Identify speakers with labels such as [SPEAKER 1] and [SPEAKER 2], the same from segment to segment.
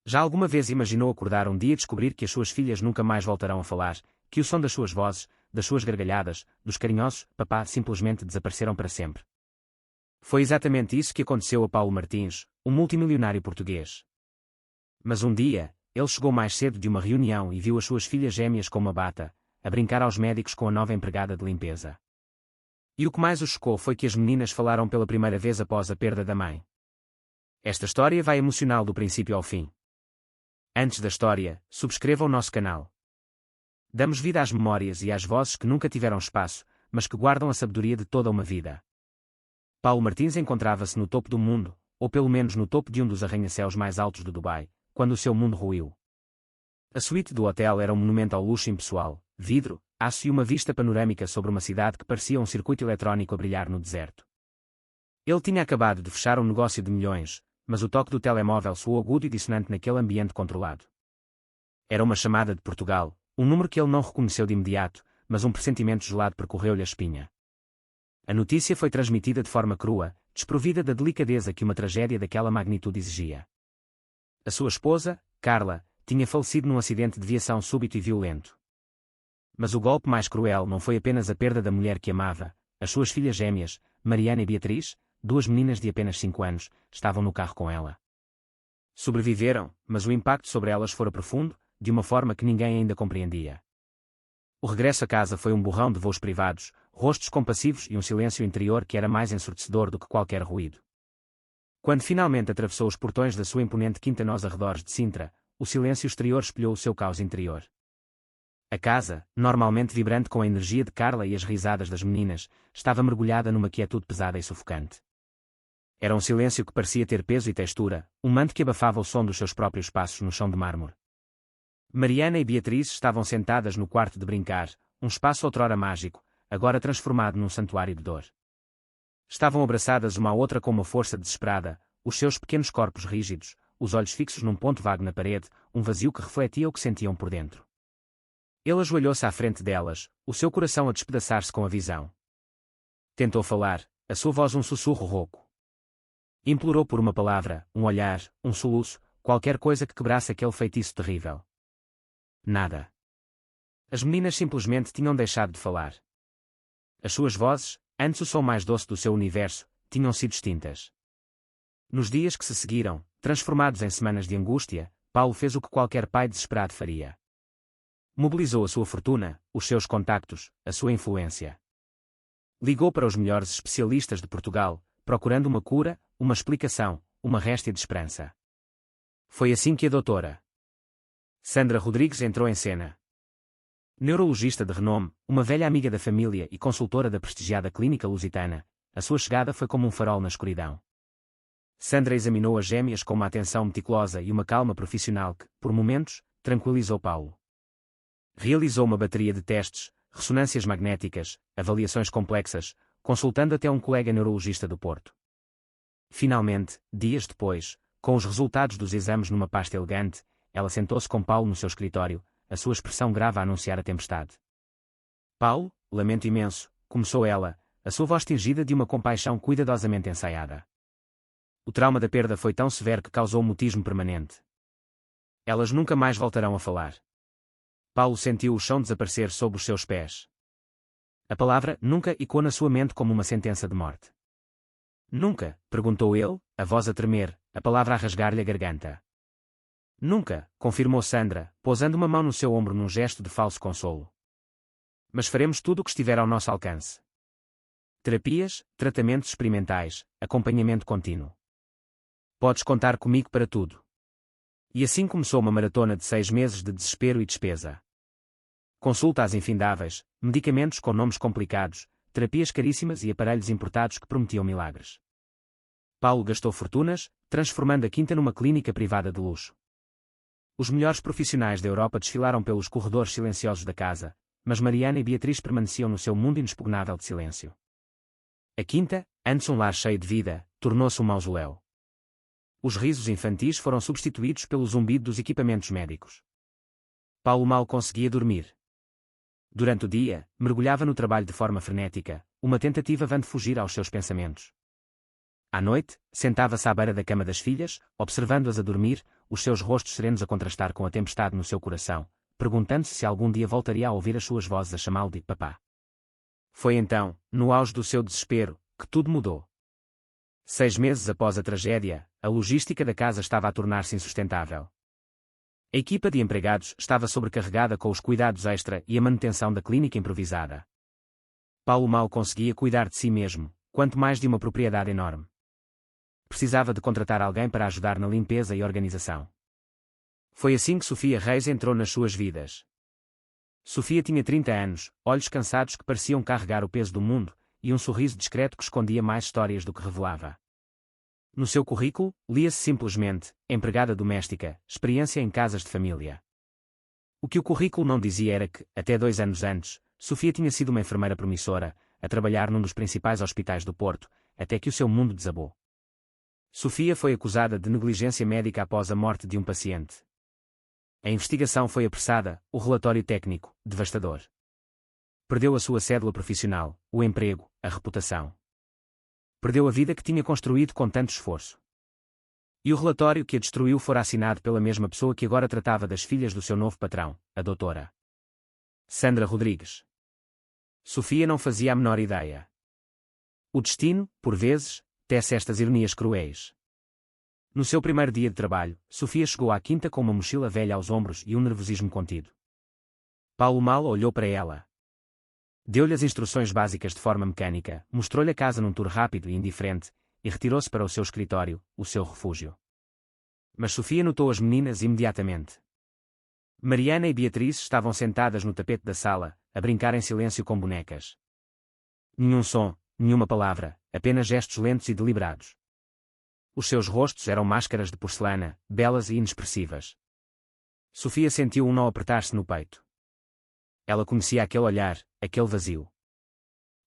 [SPEAKER 1] Já alguma vez imaginou acordar um dia e descobrir que as suas filhas nunca mais voltarão a falar, que o som das suas vozes, das suas gargalhadas, dos carinhosos papá simplesmente desapareceram para sempre? Foi exatamente isso que aconteceu a Paulo Martins, um multimilionário português. Mas um dia, ele chegou mais cedo de uma reunião e viu as suas filhas gêmeas com uma bata, a brincar aos médicos com a nova empregada de limpeza. E o que mais o chocou foi que as meninas falaram pela primeira vez após a perda da mãe. Esta história vai emocioná-lo do princípio ao fim. Antes da história, subscreva o nosso canal. Damos vida às memórias e às vozes que nunca tiveram espaço, mas que guardam a sabedoria de toda uma vida. Paulo Martins encontrava-se no topo do mundo, ou pelo menos no topo de um dos arranha-céus mais altos de Dubai, quando o seu mundo ruiu. A suíte do hotel era um monumento ao luxo impessoal, vidro, aço e uma vista panorâmica sobre uma cidade que parecia um circuito eletrónico a brilhar no deserto. Ele tinha acabado de fechar um negócio de milhões, mas o toque do telemóvel soou agudo e dissonante naquele ambiente controlado. Era uma chamada de Portugal, um número que ele não reconheceu de imediato, mas um pressentimento gelado percorreu-lhe a espinha. A notícia foi transmitida de forma crua, desprovida da delicadeza que uma tragédia daquela magnitude exigia. A sua esposa, Carla, tinha falecido num acidente de viação súbito e violento. Mas o golpe mais cruel não foi apenas a perda da mulher que amava. As suas filhas gêmeas, Mariana e Beatriz, duas meninas de apenas 5 anos, estavam no carro com ela. Sobreviveram, mas o impacto sobre elas fora profundo, de uma forma que ninguém ainda compreendia. O regresso a casa foi um borrão de voos privados, rostos compassivos e um silêncio interior que era mais ensurdecedor do que qualquer ruído. Quando finalmente atravessou os portões da sua imponente quinta nos arredores de Sintra, o silêncio exterior espelhou o seu caos interior. A casa, normalmente vibrante com a energia de Carla e as risadas das meninas, estava mergulhada numa quietude pesada e sufocante. Era um silêncio que parecia ter peso e textura, um manto que abafava o som dos seus próprios passos no chão de mármore. Mariana e Beatriz estavam sentadas no quarto de brincar, um espaço outrora mágico, agora transformado num santuário de dor. Estavam abraçadas uma à outra com uma força desesperada, os seus pequenos corpos rígidos, os olhos fixos num ponto vago na parede, um vazio que refletia o que sentiam por dentro. Ele ajoelhou-se à frente delas, o seu coração a despedaçar-se com a visão. Tentou falar, a sua voz um sussurro rouco. Implorou por uma palavra, um olhar, um soluço, qualquer coisa que quebrasse aquele feitiço terrível. Nada. As meninas simplesmente tinham deixado de falar. As suas vozes, antes o som mais doce do seu universo, tinham sido extintas. Nos dias que se seguiram, transformados em semanas de angústia, Paulo fez o que qualquer pai desesperado faria. Mobilizou a sua fortuna, os seus contactos, a sua influência. Ligou para os melhores especialistas de Portugal, procurando uma cura, uma explicação, uma réstia de esperança. Foi assim que a doutora Sandra Rodrigues entrou em cena. Neurologista de renome, uma velha amiga da família e consultora da prestigiada Clínica Lusitana, a sua chegada foi como um farol na escuridão. Sandra examinou as gêmeas com uma atenção meticulosa e uma calma profissional que, por momentos, tranquilizou Paulo. Realizou uma bateria de testes, ressonâncias magnéticas, avaliações complexas, consultando até um colega neurologista do Porto. Finalmente, dias depois, com os resultados dos exames numa pasta elegante, ela sentou-se com Paulo no seu escritório, a sua expressão grave a anunciar a tempestade. Paulo, lamento imenso, começou ela, a sua voz tingida de uma compaixão cuidadosamente ensaiada. O trauma da perda foi tão severo que causou mutismo permanente. Elas nunca mais voltarão a falar. Paulo sentiu o chão desaparecer sob os seus pés. A palavra nunca ecoou na sua mente como uma sentença de morte. Nunca, perguntou ele, a voz a tremer, a palavra a rasgar-lhe a garganta. Nunca, confirmou Sandra, pousando uma mão no seu ombro num gesto de falso consolo. Mas faremos tudo o que estiver ao nosso alcance. Terapias, tratamentos experimentais, acompanhamento contínuo. Podes contar comigo para tudo. E assim começou uma maratona de 6 meses de desespero e despesa. Consultas infindáveis, medicamentos com nomes complicados, terapias caríssimas e aparelhos importados que prometiam milagres. Paulo gastou fortunas, transformando a quinta numa clínica privada de luxo. Os melhores profissionais da Europa desfilaram pelos corredores silenciosos da casa, mas Mariana e Beatriz permaneciam no seu mundo inexpugnável de silêncio. A quinta, antes um lar cheio de vida, tornou-se um mausoléu. Os risos infantis foram substituídos pelo zumbido dos equipamentos médicos. Paulo mal conseguia dormir. Durante o dia, mergulhava no trabalho de forma frenética, uma tentativa vã de fugir aos seus pensamentos. À noite, sentava-se à beira da cama das filhas, observando-as a dormir, os seus rostos serenos a contrastar com a tempestade no seu coração, perguntando-se se algum dia voltaria a ouvir as suas vozes a chamá-lo de papá. Foi então, no auge do seu desespero, que tudo mudou. 6 meses após a tragédia, a logística da casa estava a tornar-se insustentável. A equipa de empregados estava sobrecarregada com os cuidados extra e a manutenção da clínica improvisada. Paulo mal conseguia cuidar de si mesmo, quanto mais de uma propriedade enorme. Precisava de contratar alguém para ajudar na limpeza e organização. Foi assim que Sofia Reis entrou nas suas vidas. Sofia tinha 30 anos, olhos cansados que pareciam carregar o peso do mundo, e um sorriso discreto que escondia mais histórias do que revelava. No seu currículo, lia-se simplesmente, empregada doméstica, experiência em casas de família. O que o currículo não dizia era que, até 2 anos antes, Sofia tinha sido uma enfermeira promissora, a trabalhar num dos principais hospitais do Porto, até que o seu mundo desabou. Sofia foi acusada de negligência médica após a morte de um paciente. A investigação foi apressada, o relatório técnico, devastador. Perdeu a sua cédula profissional, o emprego, a reputação. Perdeu a vida que tinha construído com tanto esforço. E o relatório que a destruiu fora assinado pela mesma pessoa que agora tratava das filhas do seu novo patrão, a doutora Sandra Rodrigues. Sofia não fazia a menor ideia. O destino, por vezes, tece estas ironias cruéis. No seu primeiro dia de trabalho, Sofia chegou à quinta com uma mochila velha aos ombros e um nervosismo contido. Paulo mal olhou para ela. Deu-lhe as instruções básicas de forma mecânica, mostrou-lhe a casa num tour rápido e indiferente, e retirou-se para o seu escritório, o seu refúgio. Mas Sofia notou as meninas imediatamente. Mariana e Beatriz estavam sentadas no tapete da sala, a brincar em silêncio com bonecas. Nenhum som, nenhuma palavra, apenas gestos lentos e deliberados. Os seus rostos eram máscaras de porcelana, belas e inexpressivas. Sofia sentiu um nó apertar-se no peito. Ela conhecia aquele olhar, aquele vazio.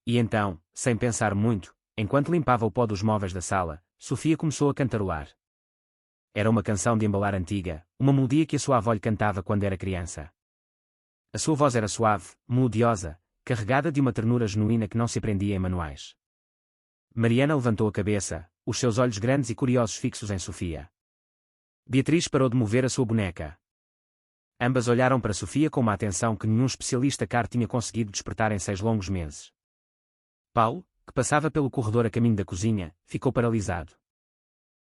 [SPEAKER 1] E então, sem pensar muito, enquanto limpava o pó dos móveis da sala, Sofia começou a cantarolar. Era uma canção de embalar antiga, uma melodia que a sua avó lhe cantava quando era criança. A sua voz era suave, melodiosa, carregada de uma ternura genuína que não se aprendia em manuais. Mariana levantou a cabeça, os seus olhos grandes e curiosos fixos em Sofia. Beatriz parou de mover a sua boneca. Ambas olharam para Sofia com uma atenção que nenhum especialista car tinha conseguido despertar em 6 longos meses. Paulo, que passava pelo corredor a caminho da cozinha, ficou paralisado.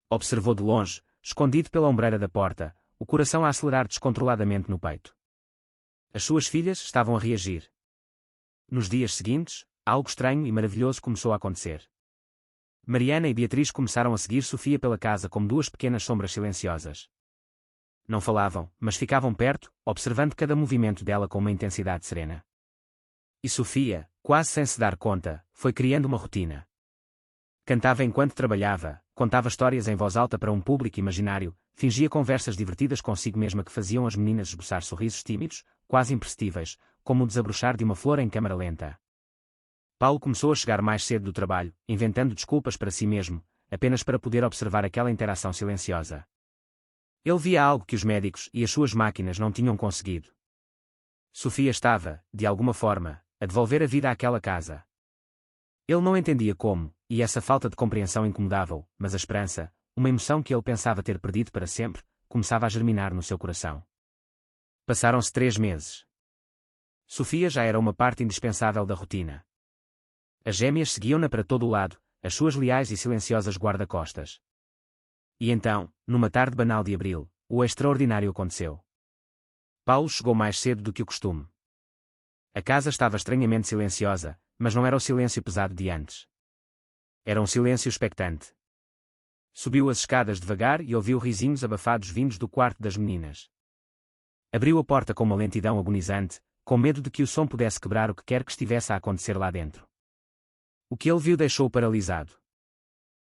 [SPEAKER 1] Observou de longe, escondido pela ombreira da porta, o coração a acelerar descontroladamente no peito. As suas filhas estavam a reagir. Nos dias seguintes, algo estranho e maravilhoso começou a acontecer. Mariana e Beatriz começaram a seguir Sofia pela casa como 2 pequenas sombras silenciosas. Não falavam, mas ficavam perto, observando cada movimento dela com uma intensidade serena. E Sofia, quase sem se dar conta, foi criando uma rotina. Cantava enquanto trabalhava, contava histórias em voz alta para um público imaginário, fingia conversas divertidas consigo mesma que faziam as meninas esboçar sorrisos tímidos, quase imperceptíveis, como o desabrochar de uma flor em câmara lenta. Paulo começou a chegar mais cedo do trabalho, inventando desculpas para si mesmo, apenas para poder observar aquela interação silenciosa. Ele via algo que os médicos e as suas máquinas não tinham conseguido. Sofia estava, de alguma forma, a devolver a vida àquela casa. Ele não entendia como, e essa falta de compreensão incomodava-o, mas a esperança, uma emoção que ele pensava ter perdido para sempre, começava a germinar no seu coração. Passaram-se 3 meses. Sofia já era uma parte indispensável da rotina. As gêmeas seguiam-na para todo o lado, as suas leais e silenciosas guarda-costas. E então, numa tarde banal de abril, o extraordinário aconteceu. Paulo chegou mais cedo do que o costume. A casa estava estranhamente silenciosa, mas não era o silêncio pesado de antes. Era um silêncio expectante. Subiu as escadas devagar e ouviu risinhos abafados vindos do quarto das meninas. Abriu a porta com uma lentidão agonizante, com medo de que o som pudesse quebrar o que quer que estivesse a acontecer lá dentro. O que ele viu deixou-o paralisado.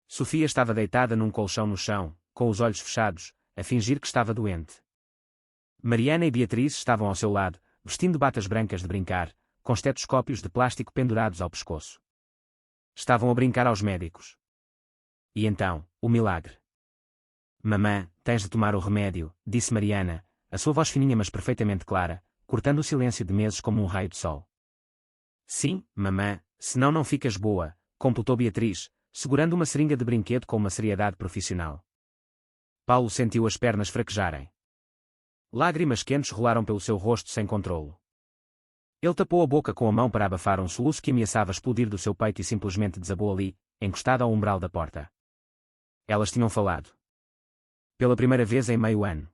[SPEAKER 1] Sofia estava deitada num colchão no chão, com os olhos fechados, a fingir que estava doente. Mariana e Beatriz estavam ao seu lado, vestindo batas brancas de brincar, com estetoscópios de plástico pendurados ao pescoço. Estavam a brincar aos médicos. E então, o milagre. Mamã, tens de tomar o remédio, disse Mariana, a sua voz fininha mas perfeitamente clara, cortando o silêncio de meses como um raio de sol. Sim, mamã, senão não ficas boa, completou Beatriz, segurando uma seringa de brinquedo com uma seriedade profissional. Paulo sentiu as pernas fraquejarem. Lágrimas quentes rolaram pelo seu rosto sem controlo. Ele tapou a boca com a mão para abafar um soluço que ameaçava explodir do seu peito e simplesmente desabou ali, encostado ao umbral da porta. Elas tinham falado. Pela primeira vez em meio ano.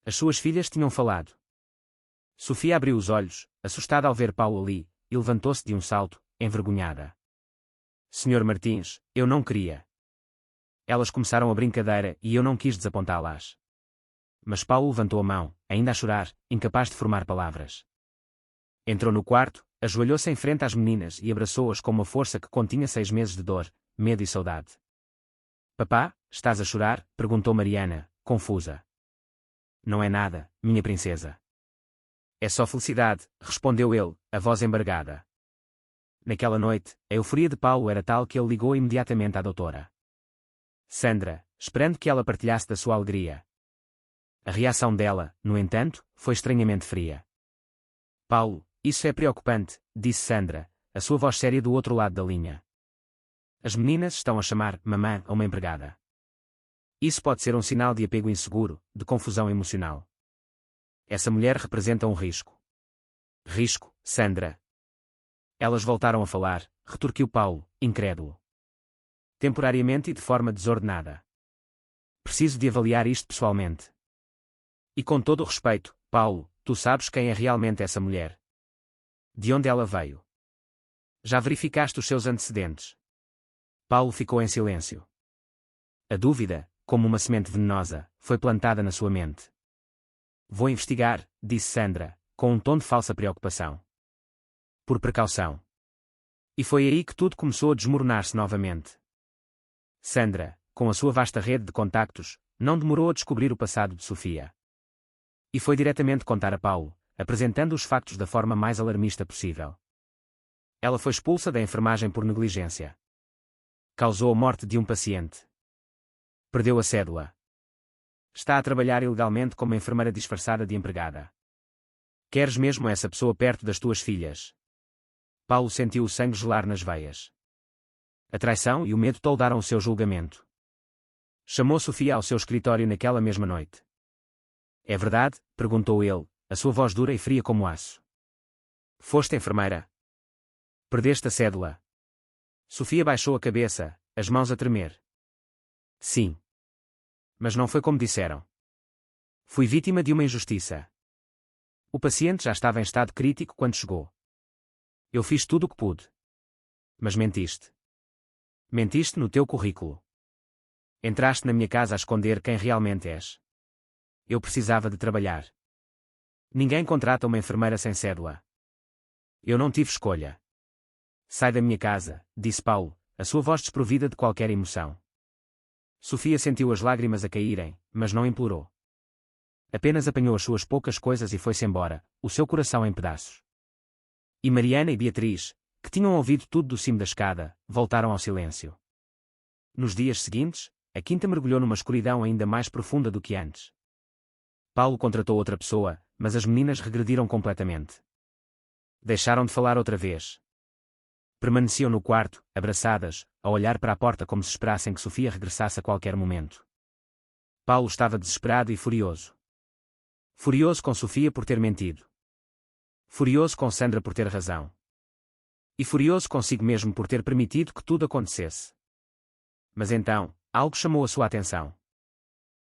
[SPEAKER 1] As suas filhas tinham falado. Sofia abriu os olhos, assustada ao ver Paulo ali, e levantou-se de um salto, envergonhada. Senhor Martins, eu não queria. Elas começaram a brincadeira e eu não quis desapontá-las. Mas Paulo levantou a mão, ainda a chorar, incapaz de formar palavras. Entrou no quarto, ajoelhou-se em frente às meninas e abraçou-as com uma força que continha 6 meses de dor, medo e saudade. Papá, estás a chorar? Perguntou Mariana, confusa. Não é nada, minha princesa. É só felicidade, respondeu ele, a voz embargada. Naquela noite, a euforia de Paulo era tal que ele ligou imediatamente à doutora Sandra, esperando que ela partilhasse da sua alegria. A reação dela, no entanto, foi estranhamente fria. Paulo, isso é preocupante, disse Sandra, a sua voz séria do outro lado da linha. As meninas estão a chamar mamã a uma empregada. Isso pode ser um sinal de apego inseguro, de confusão emocional. Essa mulher representa um risco. Risco, Sandra. Elas voltaram a falar, retorquiu Paulo, incrédulo. Temporariamente e de forma desordenada. Preciso de avaliar isto pessoalmente. E com todo o respeito, Paulo, tu sabes quem é realmente essa mulher. De onde ela veio? Já verificaste os seus antecedentes? Paulo ficou em silêncio. A dúvida, como uma semente venenosa, foi plantada na sua mente. Vou investigar, disse Sandra, com um tom de falsa preocupação. Por precaução. E foi aí que tudo começou a desmoronar-se novamente. Sandra, com a sua vasta rede de contactos, não demorou a descobrir o passado de Sofia. E foi diretamente contar a Paulo, apresentando os factos da forma mais alarmista possível. Ela foi expulsa da enfermagem por negligência. Causou a morte de um paciente. Perdeu a cédula. Está a trabalhar ilegalmente como enfermeira disfarçada de empregada. Queres mesmo essa pessoa perto das tuas filhas? Paulo sentiu o sangue gelar nas veias. A traição e o medo toldaram o seu julgamento. Chamou Sofia ao seu escritório naquela mesma noite. É verdade? Perguntou ele, a sua voz dura e fria como aço. Foste enfermeira? Perdeste a cédula? Sofia baixou a cabeça, as mãos a tremer. Sim. Mas não foi como disseram. Fui vítima de uma injustiça. O paciente já estava em estado crítico quando chegou. Eu fiz tudo o que pude. Mas mentiste. Mentiste no teu currículo. Entraste na minha casa a esconder quem realmente és. Eu precisava de trabalhar. Ninguém contrata uma enfermeira sem cédula. Eu não tive escolha. Sai da minha casa, disse Paulo, a sua voz desprovida de qualquer emoção. Sofia sentiu as lágrimas a caírem, mas não implorou. Apenas apanhou as suas poucas coisas e foi-se embora, o seu coração em pedaços. E Mariana e Beatriz, que tinham ouvido tudo do cimo da escada, voltaram ao silêncio. Nos dias seguintes, a quinta mergulhou numa escuridão ainda mais profunda do que antes. Paulo contratou outra pessoa, mas as meninas regrediram completamente. Deixaram de falar outra vez. Permaneciam no quarto, abraçadas, a olhar para a porta como se esperassem que Sofia regressasse a qualquer momento. Paulo estava desesperado e furioso. Furioso com Sofia por ter mentido. Furioso com Sandra por ter razão. E furioso consigo mesmo por ter permitido que tudo acontecesse. Mas então, algo chamou a sua atenção.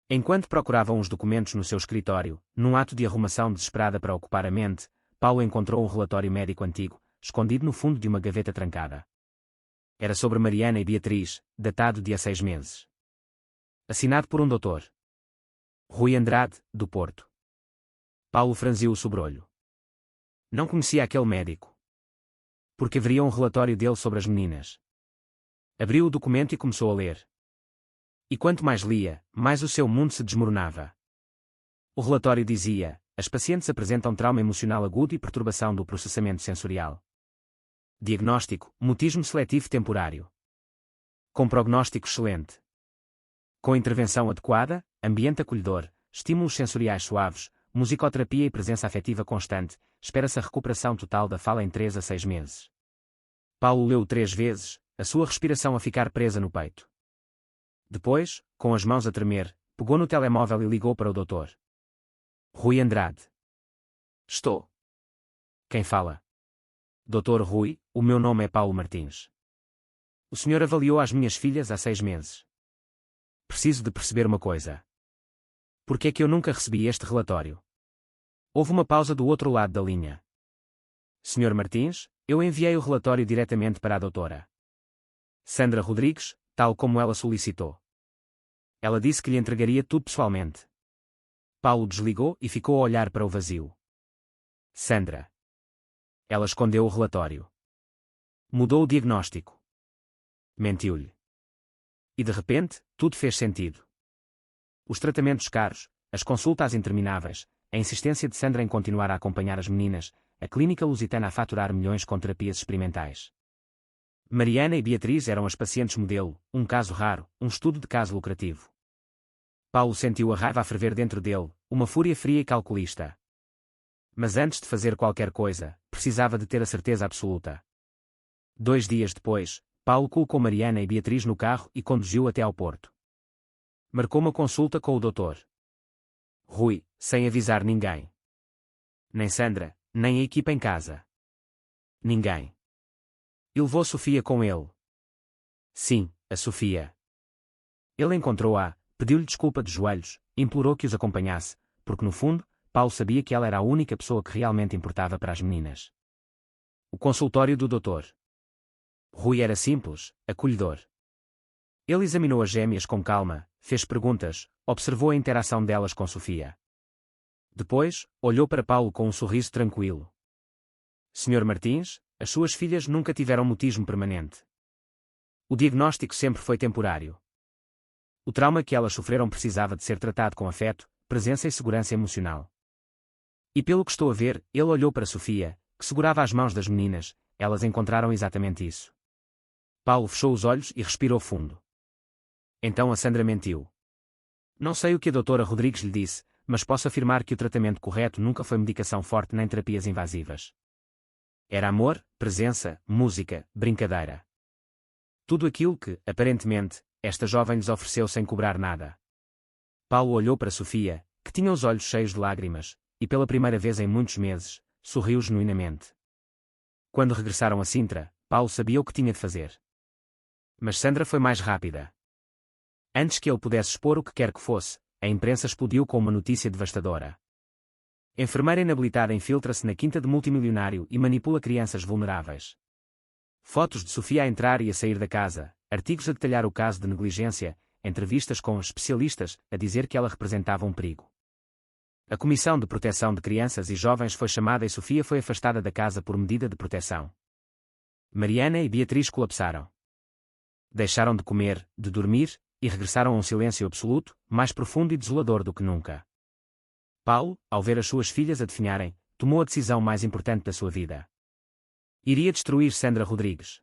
[SPEAKER 1] Enquanto procuravam os documentos no seu escritório, num ato de arrumação desesperada para ocupar a mente, Paulo encontrou um relatório médico antigo, escondido no fundo de uma gaveta trancada. Era sobre Mariana e Beatriz, datado de há 6 meses. Assinado por um doutor Rui Andrade, do Porto. Paulo franziu o sobrolho. Não conhecia aquele médico. Porque haveria um relatório dele sobre as meninas. Abriu o documento e começou a ler. E quanto mais lia, mais o seu mundo se desmoronava. O relatório dizia: as pacientes apresentam trauma emocional agudo e perturbação do processamento sensorial. Diagnóstico: mutismo seletivo temporário. Com prognóstico excelente. Com intervenção adequada, ambiente acolhedor, estímulos sensoriais suaves, musicoterapia e presença afetiva constante, espera-se a recuperação total da fala em 3 a 6 meses. Paulo leu 3 vezes, a sua respiração a ficar presa no peito. Depois, com as mãos a tremer, pegou no telemóvel e ligou para o Dr. Rui Andrade.
[SPEAKER 2] Estou.
[SPEAKER 1] Quem fala? Dr. Rui, o meu nome é Paulo Martins. O senhor avaliou as minhas filhas há 6 meses. Preciso de perceber uma coisa. Por que é que eu nunca recebi este relatório? Houve uma pausa do outro lado da linha. Senhor Martins, eu enviei o relatório diretamente para a doutora Sandra Rodrigues, tal como ela solicitou. Ela disse que lhe entregaria tudo pessoalmente. Paulo desligou e ficou a olhar para o vazio. Sandra. Ela escondeu o relatório. Mudou o diagnóstico. Mentiu-lhe. E de repente, tudo fez sentido. Os tratamentos caros, as consultas intermináveis, a insistência de Sandra em continuar a acompanhar as meninas, a clínica lusitana a faturar milhões com terapias experimentais. Mariana e Beatriz eram as pacientes modelo, um caso raro, um estudo de caso lucrativo. Paulo sentiu a raiva a ferver dentro dele, uma fúria fria e calculista. Mas antes de fazer qualquer coisa, precisava de ter a certeza absoluta. 2 dias depois, Paulo colocou Mariana e Beatriz no carro e conduziu até ao Porto. Marcou uma consulta com o Dr. Rui, sem avisar ninguém. Nem Sandra, nem a equipa em casa. Ninguém. E levou Sofia com ele. Sim, a Sofia. Ele encontrou-a, pediu-lhe desculpa de joelhos, implorou que os acompanhasse, porque no fundo, Paulo sabia que ela era a única pessoa que realmente importava para as meninas. O consultório do Dr. Rui era simples, acolhedor. Ele examinou as gêmeas com calma, fez perguntas, observou a interação delas com Sofia. Depois, olhou para Paulo com um sorriso tranquilo. Senhor Martins, as suas filhas nunca tiveram mutismo permanente. O diagnóstico sempre foi temporário. O trauma que elas sofreram precisava de ser tratado com afeto, presença e segurança emocional. E pelo que estou a ver, ele olhou para Sofia, que segurava as mãos das meninas, elas encontraram exatamente isso. Paulo fechou os olhos e respirou fundo. Então a Sandra mentiu. Não sei o que a doutora Rodrigues lhe disse, mas posso afirmar que o tratamento correto nunca foi medicação forte nem terapias invasivas. Era amor, presença, música, brincadeira. Tudo aquilo que, aparentemente, esta jovem lhes ofereceu sem cobrar nada. Paulo olhou para Sofia, que tinha os olhos cheios de lágrimas, e pela primeira vez em muitos meses, sorriu genuinamente. Quando regressaram a Sintra, Paulo sabia o que tinha de fazer. Mas Sandra foi mais rápida. Antes que ele pudesse expor o que quer que fosse, a imprensa explodiu com uma notícia devastadora. Enfermeira inabilitada infiltra-se na quinta de multimilionário e manipula crianças vulneráveis. Fotos de Sofia a entrar e a sair da casa, artigos a detalhar o caso de negligência, entrevistas com especialistas a dizer que ela representava um perigo. A Comissão de Proteção de Crianças e Jovens foi chamada e Sofia foi afastada da casa por medida de proteção. Mariana e Beatriz colapsaram. Deixaram de comer, de dormir, e regressaram a um silêncio absoluto, mais profundo e desolador do que nunca. Paulo, ao ver as suas filhas a definharem, tomou a decisão mais importante da sua vida. Iria destruir Sandra Rodrigues.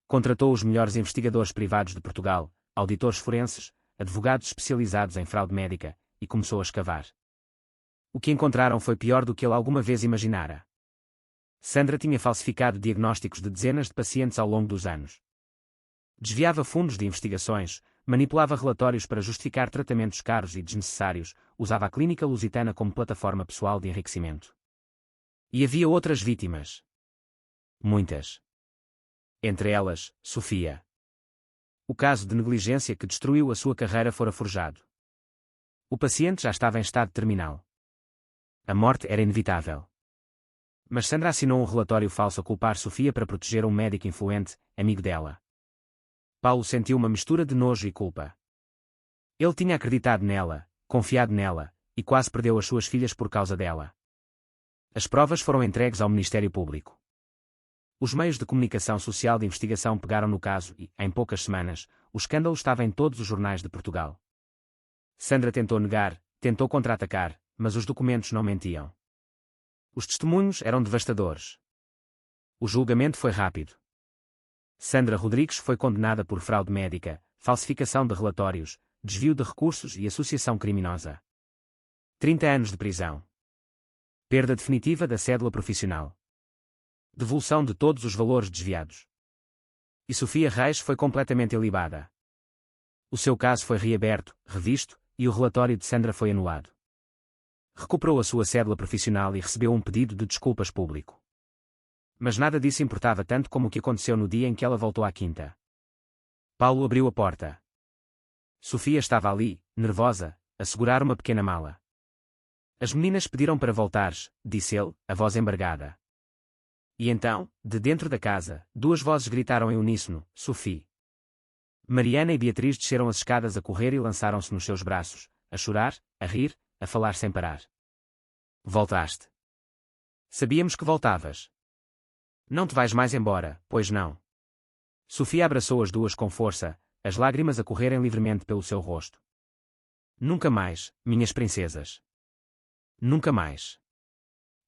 [SPEAKER 1] Contratou os melhores investigadores privados de Portugal, auditores forenses, advogados especializados em fraude médica, e começou a escavar. O que encontraram foi pior do que ele alguma vez imaginara. Sandra tinha falsificado diagnósticos de dezenas de pacientes ao longo dos anos. Desviava fundos de investigações, manipulava relatórios para justificar tratamentos caros e desnecessários, usava a clínica lusitana como plataforma pessoal de enriquecimento. E havia outras vítimas. Muitas. Entre elas, Sofia. O caso de negligência que destruiu a sua carreira fora forjado. O paciente já estava em estado terminal. A morte era inevitável. Mas Sandra assinou um relatório falso a culpar Sofia para proteger um médico influente, amigo dela. Paulo sentiu uma mistura de nojo e culpa. Ele tinha acreditado nela, confiado nela, e quase perdeu as suas filhas por causa dela. As provas foram entregues ao Ministério Público. Os meios de comunicação social de investigação pegaram no caso e, em poucas semanas, o escândalo estava em todos os jornais de Portugal. Sandra tentou negar, tentou contra-atacar, mas os documentos não mentiam. Os testemunhos eram devastadores. O julgamento foi rápido. Sandra Rodrigues foi condenada por fraude médica, falsificação de relatórios, desvio de recursos e associação criminosa. 30 anos de prisão. Perda definitiva da cédula profissional. Devolução de todos os valores desviados. E Sofia Reis foi completamente ilibada. O seu caso foi reaberto, revisto, e o relatório de Sandra foi anulado. Recuperou a sua cédula profissional e recebeu um pedido de desculpas público. Mas nada disso importava tanto como o que aconteceu no dia em que ela voltou à quinta. Paulo abriu a porta. Sofia estava ali, nervosa, a segurar uma pequena mala. As meninas pediram para voltares, disse ele, a voz embargada. E então, de dentro da casa, duas vozes gritaram em uníssono, Sophie. Mariana e Beatriz desceram as escadas a correr e lançaram-se nos seus braços, a chorar, a rir, a falar sem parar. Voltaste. Sabíamos que voltavas. Não te vais mais embora, pois não? Sofia abraçou as duas com força, as lágrimas a correrem livremente pelo seu rosto. Nunca mais, minhas princesas. Nunca mais.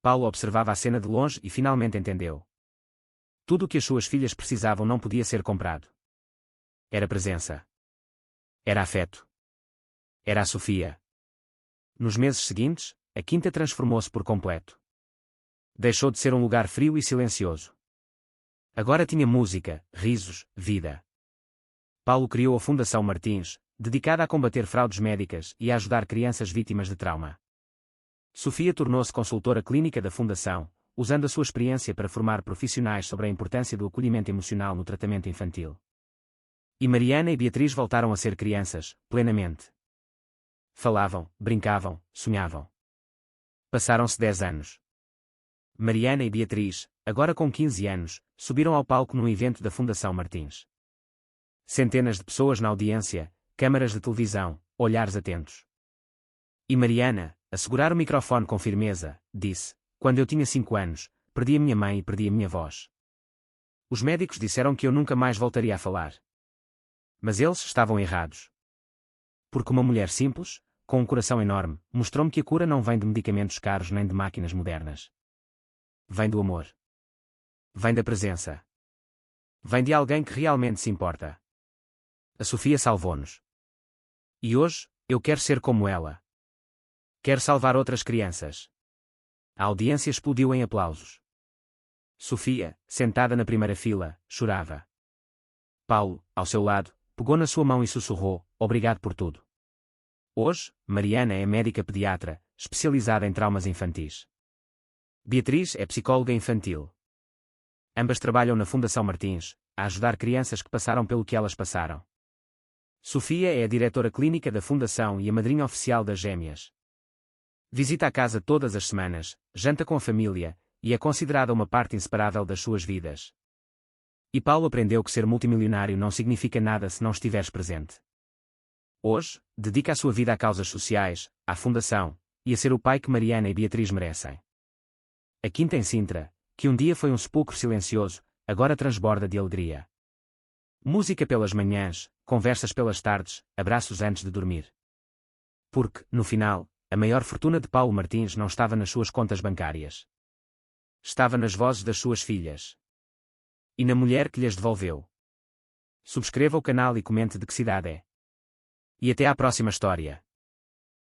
[SPEAKER 1] Paulo observava a cena de longe e finalmente entendeu. Tudo o que as suas filhas precisavam não podia ser comprado. Era presença. Era afeto. Era a Sofia. Nos meses seguintes, a quinta transformou-se por completo. Deixou de ser um lugar frio e silencioso. Agora tinha música, risos, vida. Paulo criou a Fundação Martins, dedicada a combater fraudes médicas e a ajudar crianças vítimas de trauma. Sofia tornou-se consultora clínica da Fundação, usando a sua experiência para formar profissionais sobre a importância do acolhimento emocional no tratamento infantil. E Mariana e Beatriz voltaram a ser crianças, plenamente. Falavam, brincavam, sonhavam. Passaram-se 10 anos. Mariana e Beatriz, agora com 15 anos, subiram ao palco num evento da Fundação Martins. Centenas de pessoas na audiência, câmaras de televisão, olhares atentos. E Mariana, a segurar o microfone com firmeza, disse: quando eu tinha 5 anos, perdi a minha mãe e perdi a minha voz. Os médicos disseram que eu nunca mais voltaria a falar. Mas eles estavam errados. Porque uma mulher simples, com um coração enorme, mostrou-me que a cura não vem de medicamentos caros nem de máquinas modernas. Vem do amor. Vem da presença. Vem de alguém que realmente se importa. A Sofia salvou-nos. E hoje, eu quero ser como ela. Quero salvar outras crianças. A audiência explodiu em aplausos. Sofia, sentada na primeira fila, chorava. Paulo, ao seu lado, pegou na sua mão e sussurrou: obrigado por tudo. Hoje, Mariana é médica pediatra, especializada em traumas infantis. Beatriz é psicóloga infantil. Ambas trabalham na Fundação Martins, a ajudar crianças que passaram pelo que elas passaram. Sofia é a diretora clínica da Fundação e a madrinha oficial das gêmeas. Visita a casa todas as semanas, janta com a família, e é considerada uma parte inseparável das suas vidas. E Paulo aprendeu que ser multimilionário não significa nada se não estiveres presente. Hoje, dedica a sua vida a causas sociais, à Fundação, e a ser o pai que Mariana e Beatriz merecem. A quinta em Sintra, que um dia foi um sepulcro silencioso, agora transborda de alegria. Música pelas manhãs, conversas pelas tardes, abraços antes de dormir. Porque, no final, a maior fortuna de Paulo Martins não estava nas suas contas bancárias. Estava nas vozes das suas filhas. E na mulher que lhes devolveu. Subscreva o canal e comente de que cidade é. E até à próxima história.